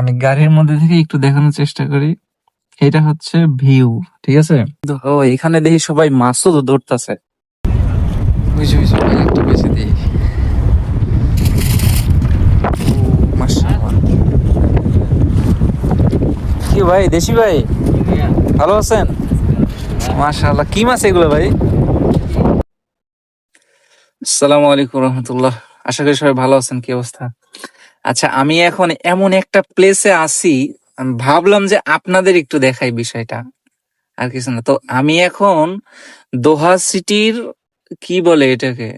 আমি গাড়ির মধ্যে থেকে একটু দেখানোর চেষ্টা করি। এটা হচ্ছে ভিউ, ঠিক আছে। ও এখানে দেখি সবাই মাছও তো ধরতেছে। বুঝি বুঝি ভাই, একটু বেশি দিই। মাশাআল্লাহ। কি ভাই, দেশি ভাই, ভালো আছেন? মাশাআল্লাহ, কি মাছ এগুলো ভাই? আসসালামু আলাইকুম রহমতুল্লাহ। আশা করি সবাই ভালো আছেন। কি অবস্থা? আচ্ছা, আমি এখন এমন একটা প্লেসে আছি, আমি ভাবলাম যে আপনাদের একটু দেখাই বিষয়টা, আর কিছু না। তো আমি এখন দোহা সিটির, কি বলে এটাকে,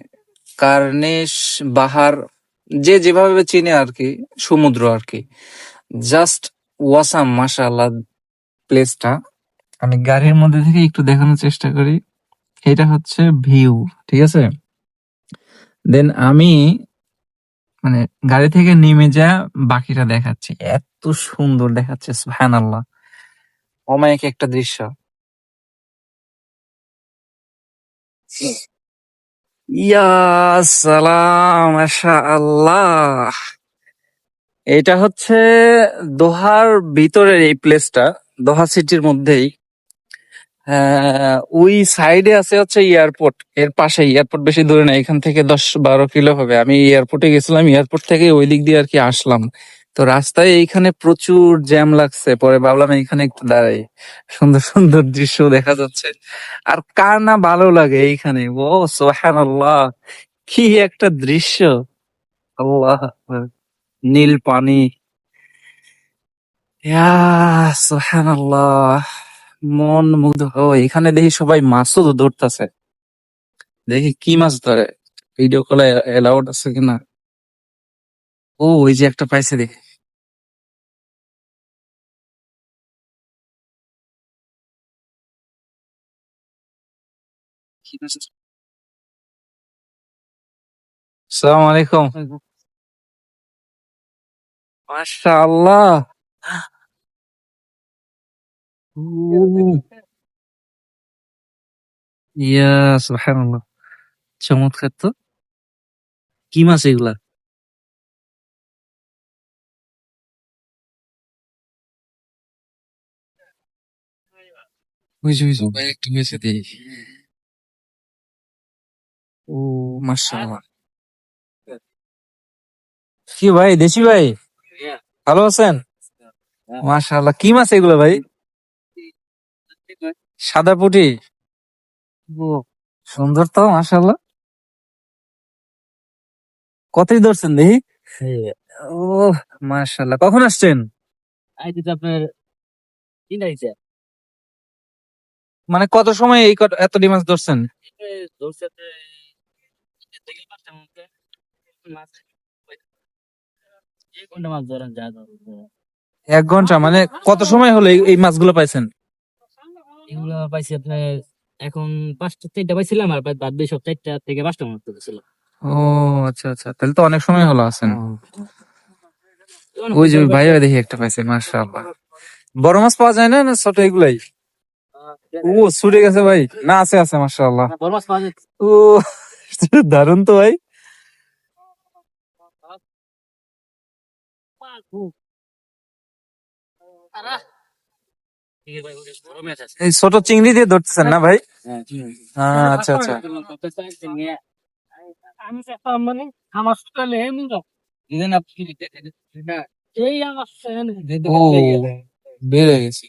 কার্নেশ বাহার, যে যেভাবে চিনে আর কি, সমুদ্র আর কি। জাস্ট ওয়াসাম, মাশাআল্লাহ প্লেসটা। আমি গাড়ির মধ্যে থেকে একটু দেখানোর চেষ্টা করি। এটা হচ্ছে ভিউ, ঠিক আছে। দেন আমি মানে গাড়ি থেকে নেমে যা বাকিটা দেখাচ্ছি। এত সুন্দর দেখাচ্ছে, সুবহানাল্লাহ, অমায়িক একটা দৃশ্য। ইয়া সালাম, মাশাআল্লাহ। এটা হচ্ছে দোহার ভিতরের এই প্লেসটা, দোহা সিটির মধ্যেই। ওই সাইডে আছে হচ্ছে এয়ারপোর্ট, এর পাশে এয়ারপোর্ট, বেশি দূরে না, এখান থেকে 10-12 কিলো হবে। আমি এয়ারপোর্টে গেছিলাম, এয়ারপোর্ট থেকে ওই দিক দিয়ে আর কি আসলাম। তো রাস্তায় এইখানে প্রচুর জ্যাম লাগছে, পরে ভাবলাম এইখানে একটু দাঁড়াই, সুন্দর সুন্দর দৃশ্য দেখা যাচ্ছে। আর কার না ভালো লাগে এইখানে, ও সুবহানাল্লাহ, কি একটা দৃশ্য! আল্লাহ আকবার। নীল পানি, ইয়া সুবহানাল্লাহ, মন মুগ্ধ। ও এখানে দেখি সবাই মাছও তো ধরতেছে। দেখি কি মাছ ধরে, ভিডিও কলে এলাউড আছে কিনা। ও ওই যে একটা পাইছে, দেখি কি মাছ। আসসালামু আলাইকুম। মাশাআল্লাহ। ও, ইয়া সুবহানাল্লাহ, চমৎকার তো। কি মাছ এগুলা? বুঝি বুঝি ভাই, একটু বেশি দিই। ও মাশাআল্লাহ। কি ভাই, দেশি ভাই, ভালো আছেন? মাশাআল্লাহ, কি মাছ এগুলো ভাই? সাদা পুঁটি। ও সুন্দর তো, মাশাআল্লাহ। কতই ধরছেন দেখি? ও মাশাআল্লাহ, কখন আসছেন? মানে কত সময় এই এতটি মাছ ধরছেন? 1 ঘন্টা? মানে কত সময় হলো এই মাছগুলো পাইছেন? ও আচ্ছা আচ্ছা, তাহলে তো অনেক সময় হলো আছেন। ওই যে ওই ভাইয়া দেখি একটা পাইছে, মাশাআল্লাহ। বড় মাছ পাওয়া যায় না, না ছোট এগুলাই? ও ছুটে গেছে ভাই, না আছে আছে, মাশাআল্লাহ। ও দারুন তো ভাই। এই ছোট চিংড়ি দিয়ে ধরতেছেন না ভাই? আচ্ছা আচ্ছা। ও বেড়ে গেছে।